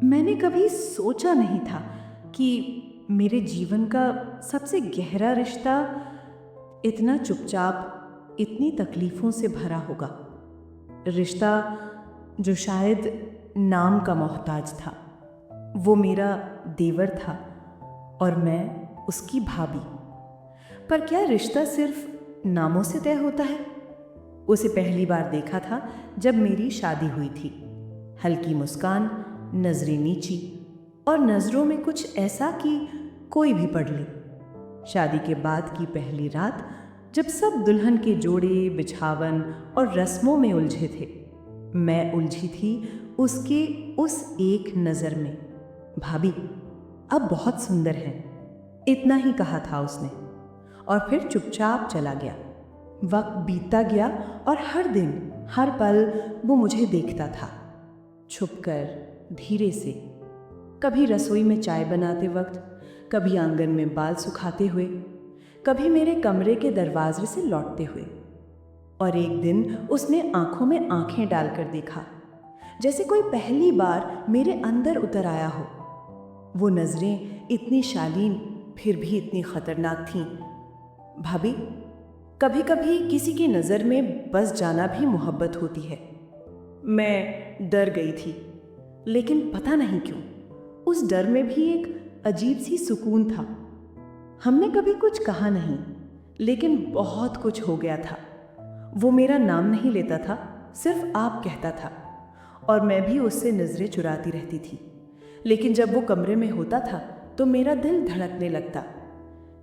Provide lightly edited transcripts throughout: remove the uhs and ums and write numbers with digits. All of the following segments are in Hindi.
मैंने कभी सोचा नहीं था कि मेरे जीवन का सबसे गहरा रिश्ता इतना चुपचाप, इतनी तकलीफ़ों से भरा होगा। रिश्ता जो शायद नाम का मोहताज था। वो मेरा देवर था और मैं उसकी भाभी। पर क्या रिश्ता सिर्फ नामों से तय होता है? उसे पहली बार देखा था जब मेरी शादी हुई थी। हल्की मुस्कान, नजरें नीची और नजरों में कुछ ऐसा कि कोई भी पढ़ ले। शादी के बाद की पहली रात, जब सब दुल्हन के जोड़े, बिछावन और रस्मों में उलझे थे, मैं उलझी थी उसके उस एक नजर में। भाभी, अब बहुत सुंदर है, इतना ही कहा था उसने और फिर चुपचाप चला गया। वक्त बीतता गया और हर दिन, हर पल वो मुझे देखता था, छुपकर, धीरे से। कभी रसोई में चाय बनाते वक्त, कभी आंगन में बाल सुखाते हुए, कभी मेरे कमरे के दरवाजे से लौटते हुए। और एक दिन उसने आंखों में आंखें डालकर देखा, जैसे कोई पहली बार मेरे अंदर उतर आया हो। वो नजरें इतनी शालीन, फिर भी इतनी खतरनाक थीं। भाभी, कभी कभी किसी की नज़र में बस जाना भी मोहब्बत होती है। मैं डर गई थी, लेकिन पता नहीं क्यों उस डर में भी एक अजीब सी सुकून था। हमने कभी कुछ कहा नहीं, लेकिन बहुत कुछ हो गया था। वो मेरा नाम नहीं लेता था, सिर्फ आप कहता था और मैं भी उससे नजरें चुराती रहती थी। लेकिन जब वो कमरे में होता था तो मेरा दिल धड़कने लगता।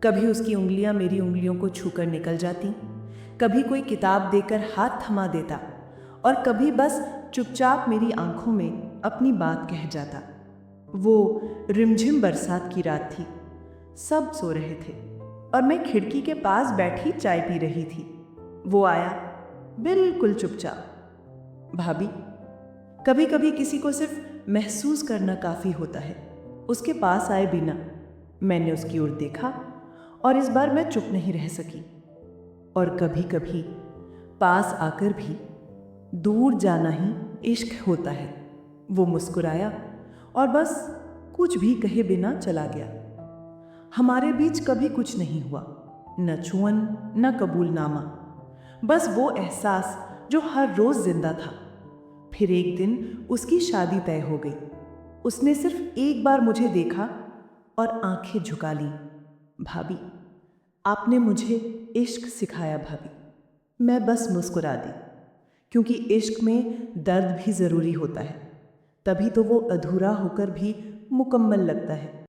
कभी उसकी उंगलियां मेरी उंगलियों को छूकर निकल जाती, कभी कोई किताब देकर हाथ थमा देता और कभी बस चुपचाप मेरी आंखों में अपनी बात कह जाता। वो रिमझिम बरसात की रात थी, सब सो रहे थे और मैं खिड़की के पास बैठी चाय पी रही थी। वो आया, बिल्कुल चुपचाप। भाभी, कभी कभी किसी को सिर्फ महसूस करना काफ़ी होता है, उसके पास आए बिना। मैंने उसकी ओर देखा और इस बार मैं चुप नहीं रह सकी। और कभी कभी पास आकर भी दूर जाना ही इश्क होता है। वो मुस्कुराया और बस कुछ भी कहे बिना चला गया। हमारे बीच कभी कुछ नहीं हुआ, न छुअन, न कबूलनामा, बस वो एहसास जो हर रोज जिंदा था। फिर एक दिन उसकी शादी तय हो गई। उसने सिर्फ एक बार मुझे देखा और आंखें झुका ली। भाभी, आपने मुझे इश्क सिखाया भाभी। मैं बस मुस्कुरा दी, क्योंकि इश्क में दर्द भी ज़रूरी होता है, तभी तो वो अधूरा होकर भी मुकम्मल लगता है।